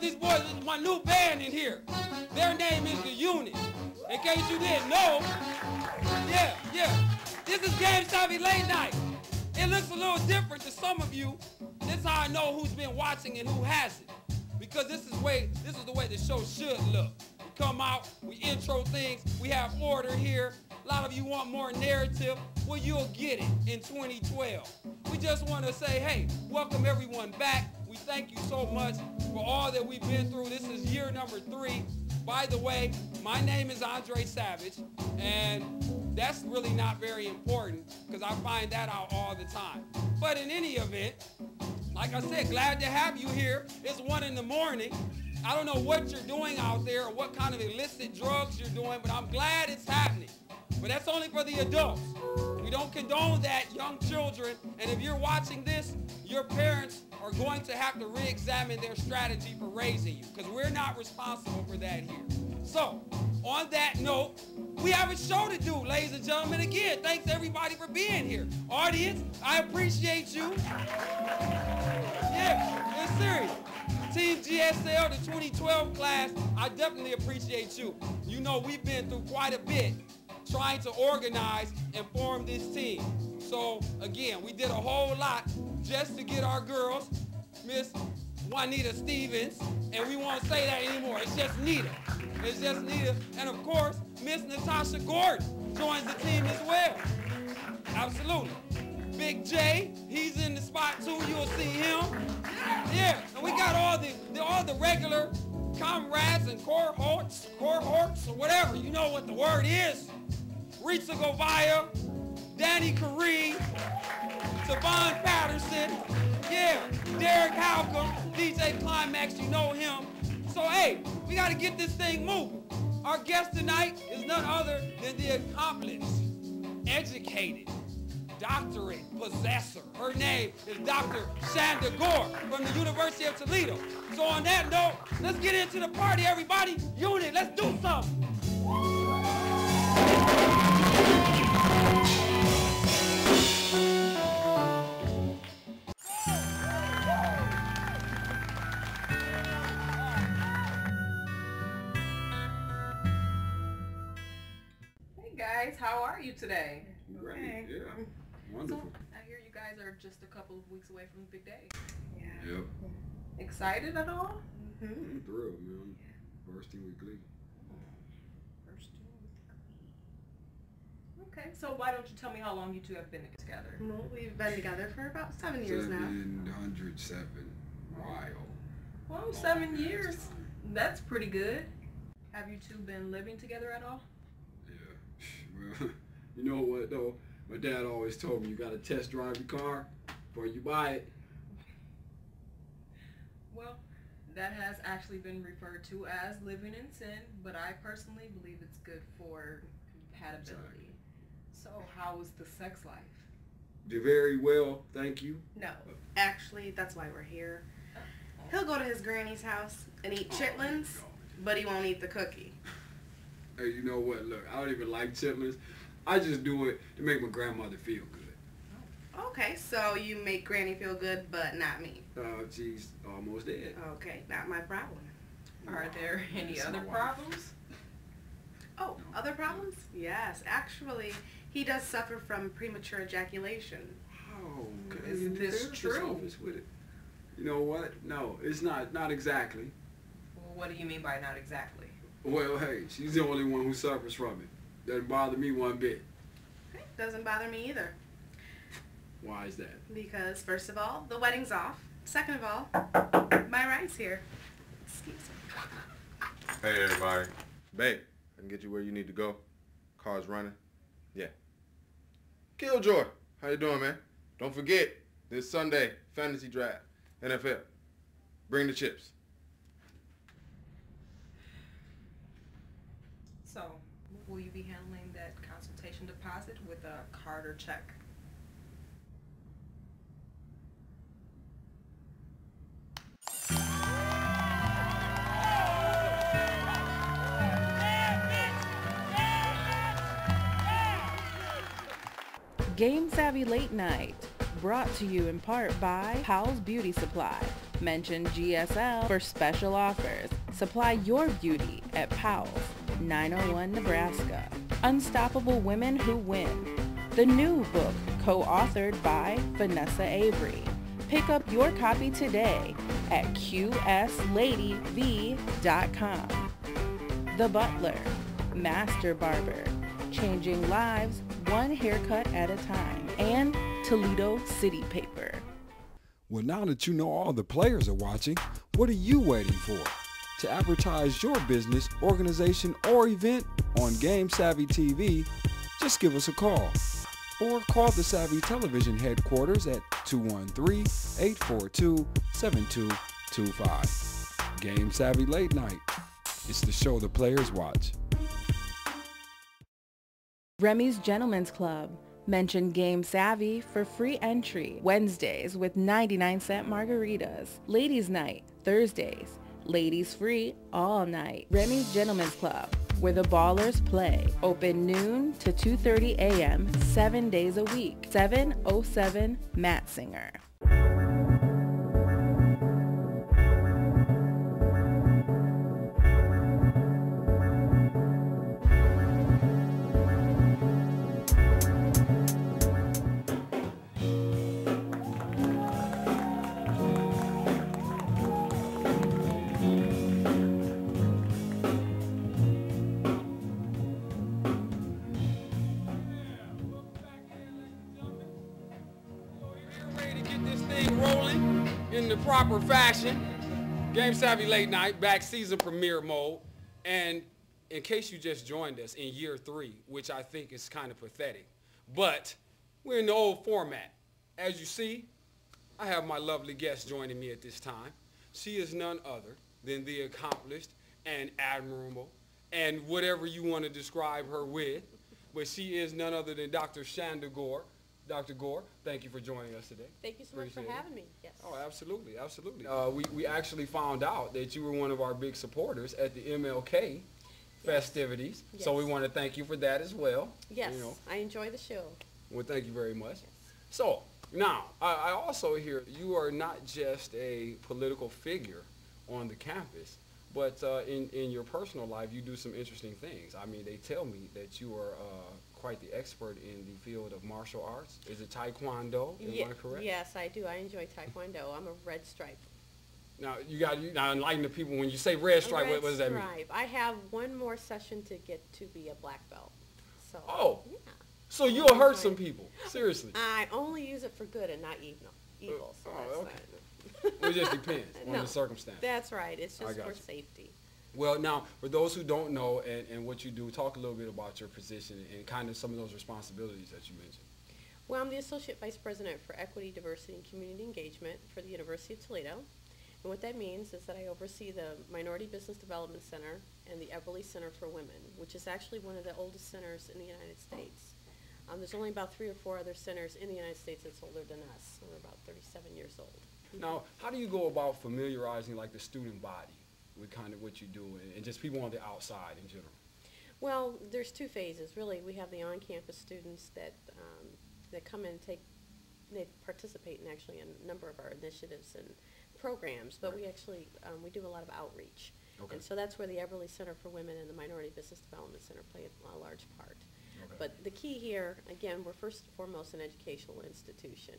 these boys, my new band in here. Their name is The Unit. In case you didn't know, yeah. This is Game Savvy Late Night. It looks a little different to some of you. This is how I know who's been watching and who hasn't. Because this is the way the show should look. We come out, we intro things, we have order here. A lot of you want more narrative. Well, you'll get it in 2012. We just want to say, hey, welcome everyone back. We thank you so much for all that we've been through. This is year number 3. By the way, my name is Andre Savage, and that's really not very important because I find that out all the time. But in any event, like I said, glad to have you here. It's 1 in the morning. I don't know what you're doing out there or what kind of illicit drugs you're doing, but I'm glad it's happening. But that's only for the adults. We don't condone that, young children. And if you're watching this, your parents are going to have to re-examine their strategy for raising you because we're not responsible for that here. So, on that note, we have a show to do, ladies and gentlemen. Again, thanks everybody for being here. Audience, I appreciate you. Yeah, it's serious. Team GSL, the 2012 class, I definitely appreciate you. You know, we've been through quite a bit trying to organize and form this team. So again, we did a whole lot just to get our girls, Miss Juanita Stevens, and we won't say that anymore. It's just Nita. It's just Nita. And of course, Miss Natasha Gordon joins the team as well. Absolutely. Big J, he's in the spot too. You'll see him. Yeah, and we got all the regular comrades and cohorts, or whatever. You know what the word is. Rita Govaya, Danny Caree, Savon Patterson, yeah, Derek Halcomb, DJ Climax, you know him. So hey, we gotta get this thing moving. Our guest tonight is none other than the accomplished, educated, doctorate possessor. Her name is Dr.Shanda Gore from the University of Toledo. So on that note, let's get into the party, everybody. Unit, let's do something. Hey guys, how are you today? Great, yeah. Wonderful. So, I hear you guys are just a couple of weeks away from the big day. Yeah. Yep. Excited at all? I'm thrilled, man. Bursting with glee. Okay, so why don't you tell me how long you two have been together? Well, we've been together for about 7 years now. 707. Wild. Well, 7 years. That's pretty good. Have you two been living together at all? Yeah. Well, you know what though? My dad always told me you gotta test drive your car before you buy it. Well, that has actually been referred to as living in sin, but I personally believe it's good for compatibility. Exactly. So how was the sex life? Did very well, thank you. No, actually, that's why we're here. He'll go to his granny's house and eat chitlins, but he won't eat the cookie. Hey, you know what? Look, I don't even like chitlins. I just do it to make my grandmother feel good. Okay, so you make Granny feel good, but not me. She's almost dead. Okay, not my problem. Are there any other problems? Oh, other problems? Yes, actually, he does suffer from premature ejaculation. Oh, okay. Is this true? With it. You know what? No, it's not exactly. Well, what do you mean by not exactly? Well, hey, she's the only one who suffers from it. Doesn't bother me one bit. Okay, doesn't bother me either. Why is that? Because, first of all, the wedding's off. Second of all, my ride's here. Excuse me. Hey, everybody. Babe, I can get you where you need to go. Car's running. Yeah. Killjoy, how you doing, man? Don't forget, this Sunday, fantasy draft, NFL. Bring the chips. So, will you be handling that consultation deposit with a card or check? Game Savvy Late Night, brought to you in part by Powell's Beauty Supply. Mention GSL for special offers. Supply your beauty at Powell's, 901 Nebraska. Unstoppable Women Who Win. The new book, co-authored by Vanessa Avery. Pick up your copy today at QSLadyV.com. The Butler, Master Barber, changing lives one haircut at a time. And Toledo City Paper. Well, now that you know all the players are watching, what are you waiting for? To advertise your business, organization, or event on Game Savvy TV, just give us a call. Or call the Savvy Television headquarters at 213-842-7225. Game Savvy Late Night. It's the show the players watch. Remy's Gentlemen's Club. Mention Game Savvy for free entry. Wednesdays with 99-cent margaritas. Ladies Night, Thursdays. Ladies free all night. Remy's Gentlemen's Club, where the ballers play. Open noon to 2:30 a.m. 7 days a week. 707 Matzinger. In the proper fashion, Game Savvy Late Night, back season premiere mode. And in case you just joined us in year 3, which I think is kind of pathetic, but we're in the old format. As you see, I have my lovely guest joining me at this time. She is none other than the accomplished and admirable and whatever you want to describe her with, but she is none other than Dr.Shanda Gore. Dr. Gore, thank you for joining us today. Thank you so much for having me. Yes. Oh, absolutely, absolutely. We actually found out that you were one of our big supporters at the MLK festivities, Yes. so we want to thank you for that as well. Yes, You know. I enjoy the show. Well, thank you very much. Yes. So, now, I also hear you are not just a political figure on the campus, but in your personal life, you do some interesting things. I mean, they tell me that you are quite the expert in the field of martial arts. Is it Taekwondo? Am I correct? Yes, I do. I enjoy Taekwondo. I'm a red stripe. Now, you now enlighten the people. When you say red stripe, what does that mean? Red stripe. I have one more session to get to be a black belt. So, Oh. yeah. So you'll hurt some people. Seriously. I only use it for good and not evil. So oh, that's okay. Well, it just depends on the circumstance. That's right. It's I just got for you. safety. Well, now, for those who don't know and what you do, talk a little bit about your position and kind of some of those responsibilities that you mentioned. Well, I'm the Associate Vice President for Equity, Diversity, and Community Engagement for the University of Toledo. And what that means is that I oversee the Minority Business Development Center and the Everly Center for Women, which is actually one of the oldest centers in the United States. There's only about 3 or 4 other centers in the United States that's older than us. We're about 37 years old. Now, how do you go about familiarizing like the student body with kind of what you do and just people on the outside in general? Well, there's 2 phases. Really, we have the on-campus students that come and they participate in actually a number of our initiatives and programs, but we actually, we do a lot of outreach. Okay. And so that's where the Everly Center for Women and the Minority Business Development Center play a large part. Okay. But the key here, again, we're first and foremost an educational institution.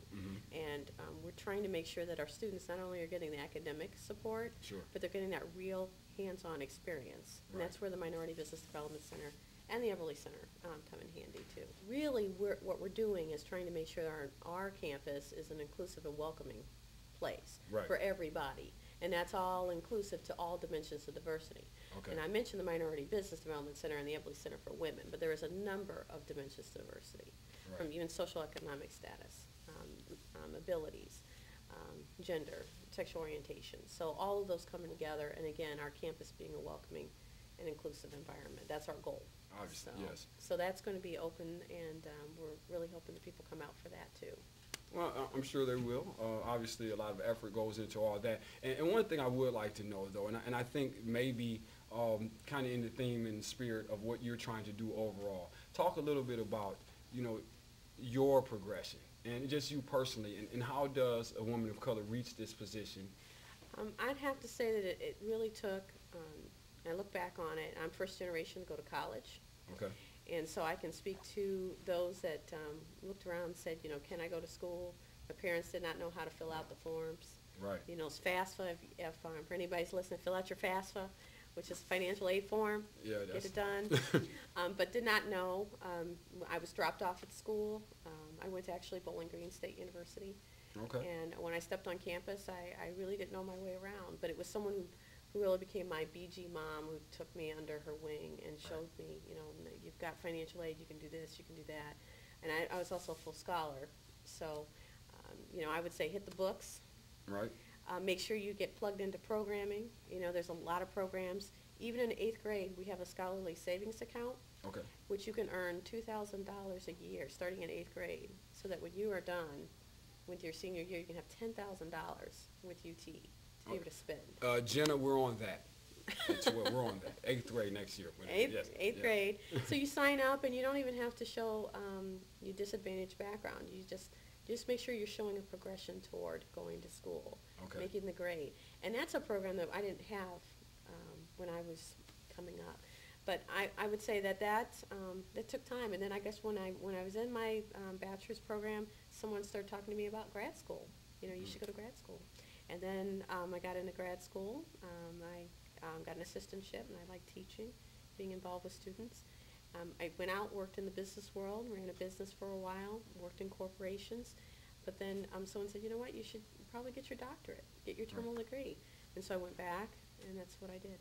And we're trying to make sure that our students not only are getting the academic support, Sure. but they're getting that real hands-on experience. And Right. that's where the Minority Business Development Center and the Everly Center come in handy too. Really, what we're doing is trying to make sure our campus is an inclusive and welcoming place Right. for everybody. And that's all inclusive to all dimensions of diversity. Okay. And I mentioned the Minority Business Development Center and the Everly Center for Women, but there is a number of dimensions to diversity, Right. from even social economic status, abilities, gender, sexual orientation. So all of those coming together, and again, our campus being a welcoming and inclusive environment. That's our goal. Obviously, yes. So that's going to be open, and we're really hoping that people come out for that too. Well, I'm sure they will. Obviously, a lot of effort goes into all that. And one thing I would like to know, though, and I think maybe kind of in the theme and spirit of what you're trying to do overall, talk a little bit about, your progression and just you personally, and how does a woman of color reach this position I'd have to say that it really took, I look back on it, I'm first generation to go to college. Okay. And so I can speak to those that looked around and said, you know, can I go to school? My parents did not know how to fill out the forms. Right. You know, it's FAFSA, if for anybody's listening, fill out your FAFSA, which is financial aid form. Yeah, get it done. But did not know. I was dropped off at school. I went to actually Bowling Green State University. Okay. And when I stepped on campus, I really didn't know my way around. But it was someone who really became my BG mom, who took me under her wing and showed me, you know, you've got financial aid, you can do this, you can do that. And I was also a full scholar. So, you know, I would say hit the books. Right. Make sure you get plugged into programming. You know, there's a lot of programs. Even in 8th grade, we have a scholarly savings account, Okay. which you can earn $2,000 a year starting in 8th grade, so that when you are done with your senior year, you can have $10,000 with UT to be able to spend. Jenna, we're on that. That's what we're on that. 8th grade next year. Eighth grade. So you sign up, and you don't even have to show your disadvantaged background. You just make sure you're showing a progression toward going to school, making the grade. And that's a program that I didn't have when I was coming up. But I would say that took time. And then I guess when I was in my bachelor's program, someone started talking to me about grad school. You know, you should go to grad school. And then I got into grad school. I got an assistantship, and I liked teaching, being involved with students. I went out, worked in the business world, ran a business for a while, worked in corporations. But then someone said, you know what, you should probably get your doctorate, get your terminal degree. And so I went back, and that's what I did.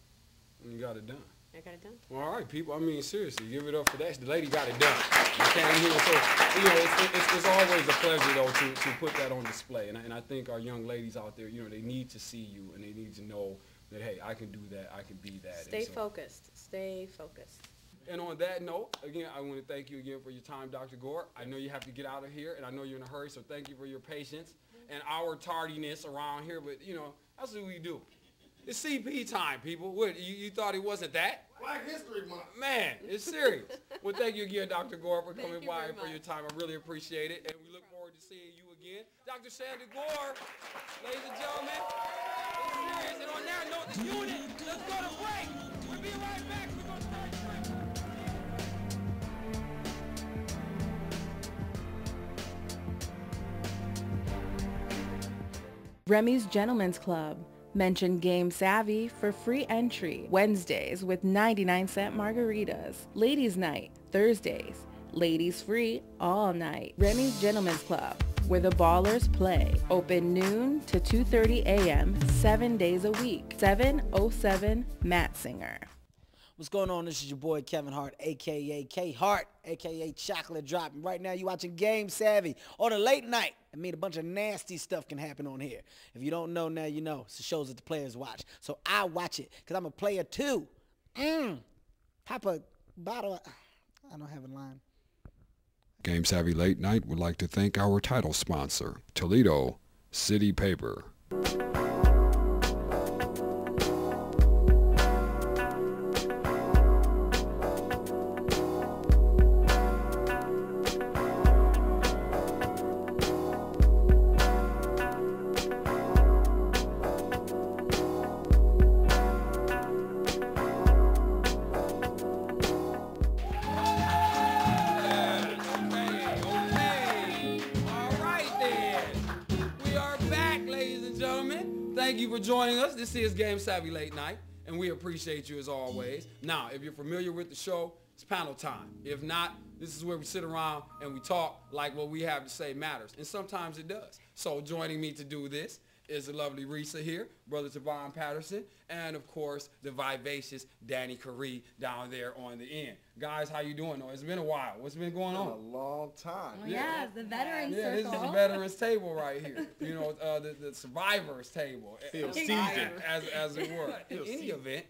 And you got it done. I got it done. Well, all right, people. I mean, seriously, give it up for that. The lady got it done. You came here, so you know, it's always a pleasure though to put that on display. And I think our young ladies out there, you know, they need to see you, and they need to know that, hey, I can do that, I can be that. Stay focused. Stay focused. And on that note, again, I want to thank you again for your time, Dr. Gore. I know you have to get out of here, and I know you're in a hurry, so thank you for your patience and our tardiness around here. But you know, that's what we do. It's CP time, people. What, you thought it wasn't that? Black History Month. Man, it's serious. Well, thank you again, Dr. Gore, for coming by and for your time. I really appreciate it, and we look forward to seeing you again. Dr.Shanda Gore, ladies and gentlemen, it's serious. And on that note, the unit, let's go to break. We'll be right back. We're going to start break. Remy's Gentlemen's Club. Mention Game Savvy for free entry. Wednesdays with 99-cent margaritas. Ladies Night, Thursdays. Ladies free all night. Remy's Gentlemen's Club, where the ballers play. Open noon to 2:30 a.m. 7 days a week. 707 Matzinger. What's going on? This is your boy Kevin Hart, a.k.a. K-Hart, a.k.a. Chocolate Drop. And right now you're watching Game Savvy on a late night. I mean, a bunch of nasty stuff can happen on here. If you don't know, now you know. It's the shows that the players watch. So I watch it because I'm a player too. Pop a bottle. I don't have a line. Game Savvy Late Night would like to thank our title sponsor, Toledo City Paper. Thank you for joining us. This is Game Savvy Late Night, and we appreciate you as always. Now, if you're familiar with the show, it's panel time. If not, this is where we sit around and we talk like what we have to say matters, and sometimes it does. So joining me to do this is the lovely Risa here, Brother Tavon Patterson, and of course, the vivacious Danny Caree down there on the end. Guys, how you doing? It's been a while. What's been going on? A long time. Well, yeah, the veterans circle. This is the veterans table right here. You know, the survivors table, as it were. In any event,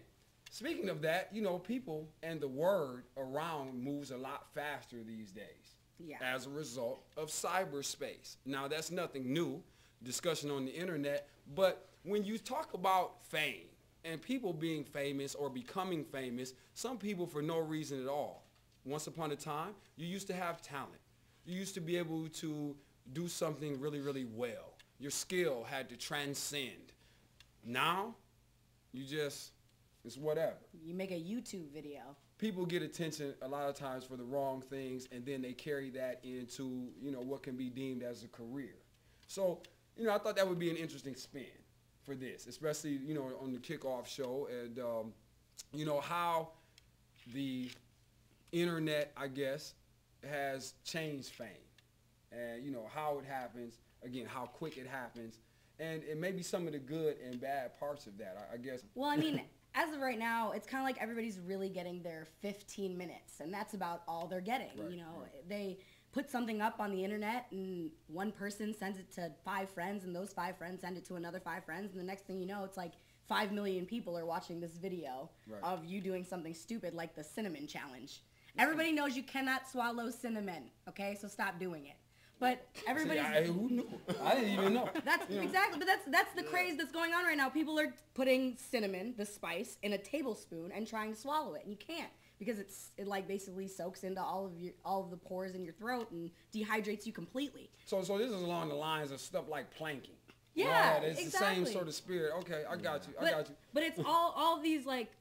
speaking of that, you know, people and the word around moves a lot faster these days. Yeah. As a result of cyberspace. Now, that's nothing new. Discussion on the internet, but when you talk about fame and people being famous or becoming famous, some people for no reason at all. Once upon a time, you used to have talent. You used to be able to do something really, really well. Your skill had to transcend. Now, it's whatever. You make a YouTube video. People get attention a lot of times for the wrong things, and then they carry that into, what can be deemed as a career. So, I thought that would be an interesting spin for this, especially, on the kickoff show, and, how the internet, I guess, has changed fame, and, how it happens, again, how quick it happens, and maybe some of the good and bad parts of that, I guess. Well, I mean, as of right now, it's kind of like everybody's really getting their 15 minutes, and that's about all they're getting. Right. They put something up on the internet, and one person sends it to 5 friends, and those 5 friends send it to another 5 friends, and the next thing you know, it's like 5 million people are watching this video of you doing something stupid like the cinnamon challenge. Everybody knows you cannot swallow cinnamon, okay? So stop doing it. But everybody's... Who knew? I didn't even know. That's exactly, but that's the craze that's going on right now. People are putting cinnamon, the spice, in a tablespoon and trying to swallow it, and you can't because it like basically soaks into all of the pores in your throat and dehydrates you completely. So this is along the lines of stuff like planking. Yeah, it's exactly. the same sort of spirit. Okay, I got you. But it's all these like.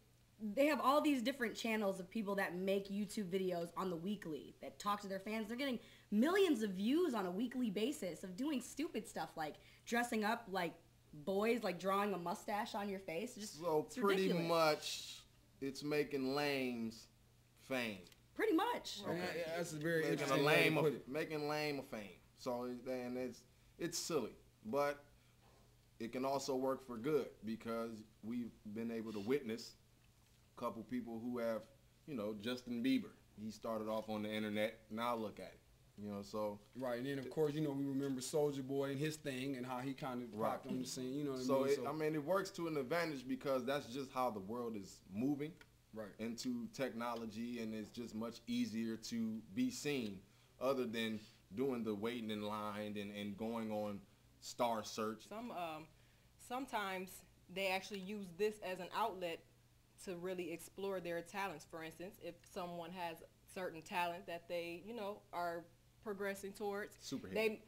They have all these different channels of people that make YouTube videos on the weekly that talk to their fans. They're getting millions of views on a weekly basis of doing stupid stuff like dressing up like boys, like drawing a mustache on your face. It's pretty ridiculous. Much it's making lames fame. Pretty much. Okay. Yeah, that's a very interesting way to put it. Making lame of fame. So it's silly, but it can also work for good because we've been able to witness couple people who have, Justin Bieber. He started off on the internet. Now look at it, so. Right, and then of course, we remember Soulja Boy and his thing and how he kind of popped on the scene. You know what I mean? It works to an advantage because that's just how the world is moving into technology, and it's just much easier to be seen, other than doing the waiting in line and going on Star Search. Sometimes they actually use this as an outlet to really explore their talents. For instance, if someone has certain talent that they, are progressing towards, they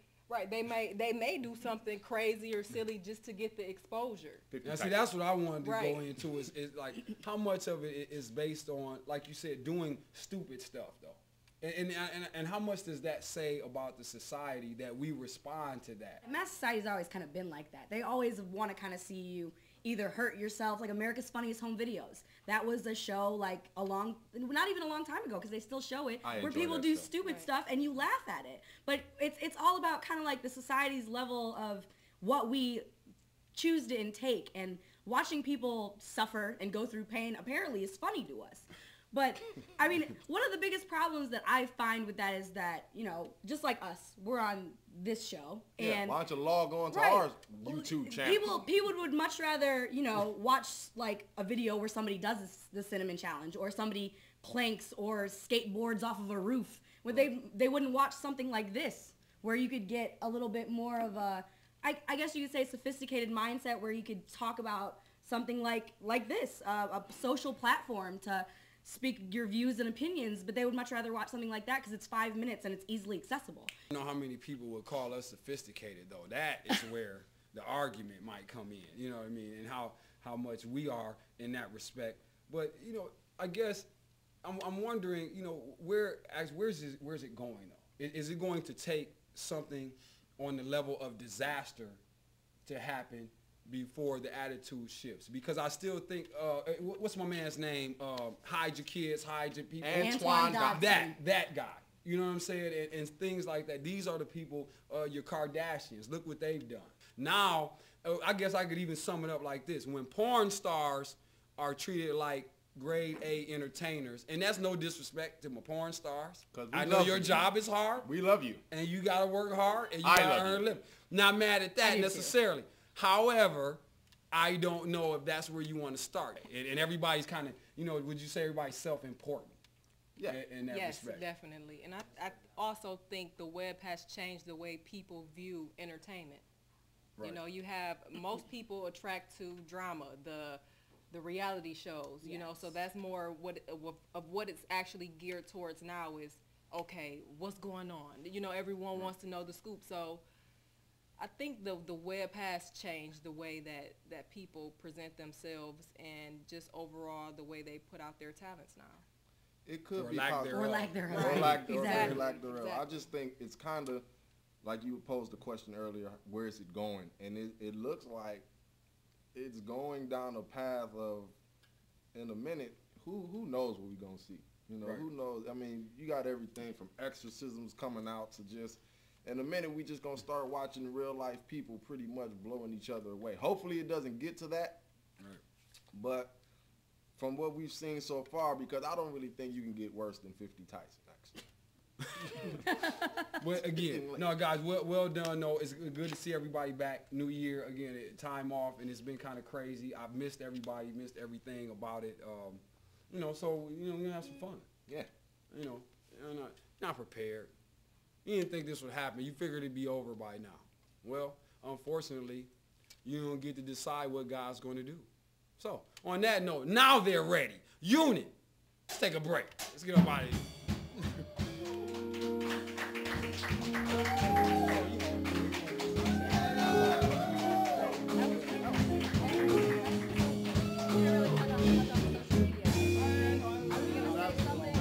may do something crazy or silly just to get the exposure. Now, see, that's what I wanted to go into is like how much of it is based on, like you said, doing stupid stuff though. And how much does that say about the society that we respond to that? Mass society's always kind of been like that. They always want to kind of see you either hurt yourself, like America's Funniest Home Videos. That was a show like not even a long time ago, because they still show it, where people do stupid stuff and you laugh at it. But it's all about kind of like the society's level of what we choose to intake, and watching people suffer and go through pain apparently is funny to us. But, I mean, one of the biggest problems that I find with that is that, just like us, we're on this show. And why don't you log on to our YouTube channel? People would much rather, watch, like, a video where somebody does the cinnamon challenge, or somebody planks or skateboards off of a roof. They wouldn't watch something like this, where you could get a little bit more of a, I guess you could say, sophisticated mindset, where you could talk about something like this, a social platform to speak your views and opinions, but they would much rather watch something like that because it's 5 minutes and it's easily accessible. I don't know how many people would call us sophisticated, though. That is where the argument might come in, you know what I mean, and how much we are in that respect. But, I guess I'm wondering, where's it going, though? Is it going to take something on the level of disaster to happen before the attitude shifts? Because I still think, what's my man's name? Hide your kids, hide your people. Antoine That guy. You know what I'm saying? And things like that. These are the people, your Kardashians. Look what they've done. Now, I guess I could even sum it up like this. When porn stars are treated like grade A entertainers, and that's no disrespect to my porn stars. I know your job is hard. We love you. And you got to work hard, and you got to earn a living. Not mad at that necessarily. However, I don't know if that's where you want to start. And everybody's kind of, would you say everybody's self-important? Yeah. In that yes, respect. Definitely. And I also think the web has changed the way people view entertainment. Right. You have, most people attract to drama, the reality shows, so that's more of what it's actually geared towards now is, okay, what's going on? Everyone wants to know the scoop. So I think the web has changed the way that people present themselves and just overall the way they put out their talents now. It could Or be lack possible. thereof. Or lack thereof. Or lack Exactly. thereof. I Exactly. just think it's kind of like you posed the question earlier, where is it going? And it looks like it's going down a path of, in a minute, who knows what we're going to see? You know, Right. who knows? I mean, you got everything from exorcisms coming out to just, in a minute, we just going to start watching real life people pretty much blowing each other away. Hopefully it doesn't get to that. Right. But from what we've seen so far, because I don't really think you can get worse than 50 Tyson, actually. Well, again, no, guys, well done. No, it's good to see everybody back. New year, again, time off, and it's been kind of crazy. I've missed everybody, missed everything about it. You know, so, you know, we're going to have some fun. Yeah. You know, you're not prepared. You didn't think this would happen. You figured it'd be over by now. Well, unfortunately, you don't get to decide what God's going to do. So, on that note, now they're ready. Unit, let's take a break. Let's get up out of here.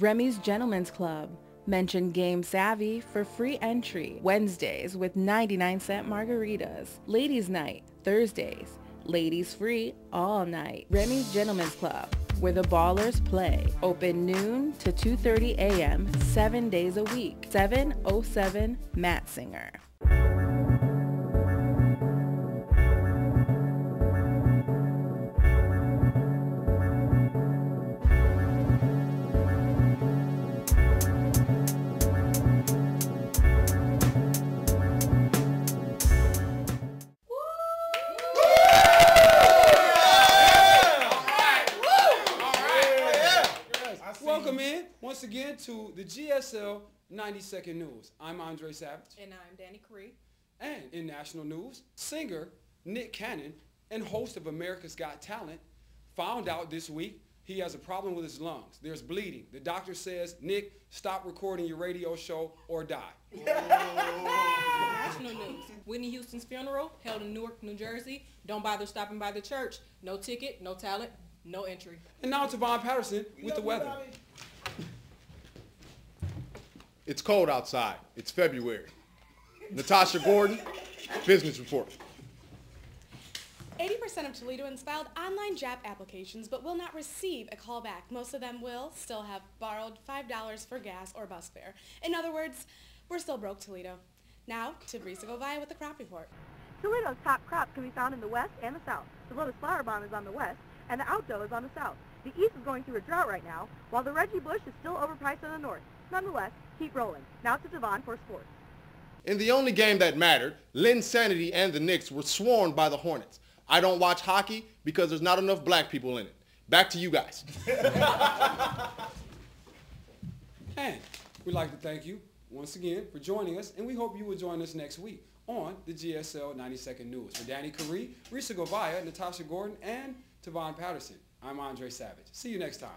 Remy's Gentlemen's Club. Mention Game Savvy for free entry. Wednesdays with 99-cent margaritas. Ladies Night, Thursdays. Ladies free all night. Remy's Gentlemen's Club, where the ballers play. Open noon to 2:30 a.m. 7 days a week. 707 Matzinger. Welcome in, once again, to the GSL 90-second news. I'm Andre Savage. And I'm Danny Cree. And in national news, singer Nick Cannon and host of America's Got Talent found out this week he has a problem with his lungs. There's bleeding. The doctor says, Nick, stop recording your radio show or die. National news. Whitney Houston's funeral held in Newark, New Jersey. Don't bother stopping by the church. No ticket, no talent, no entry. And now to Von Patterson with the weather. It's cold outside. It's February. Natasha Gordon, business report. 80% of Toledoans filed online job applications but will not receive a call back. Most of them will still have borrowed $5 for gas or bus fare. In other words, we're still broke, Toledo. Now to Risa Govaya with the crop report. Toledo's top crops can be found in the west and the south. The lotus flower bomb is on the west and the outdoor is on the south. The east is going through a drought right now, while the Reggie Bush is still overpriced in the north. Nonetheless, keep rolling. Now to Devon for sports. In the only game that mattered, Lynn Sanity and the Knicks were sworn by the Hornets. I don't watch hockey because there's not enough black people in it. Back to you guys. And we'd like to thank you once again for joining us, and we hope you will join us next week on the GSL 90-second news. For Danny Caree, Risa Govaya, Natasha Gordon, and Tavon Patterson, I'm Andre Savage. See you next time.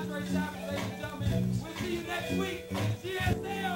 Andre Savage, ladies and gentlemen. We'll see you next week. GSL.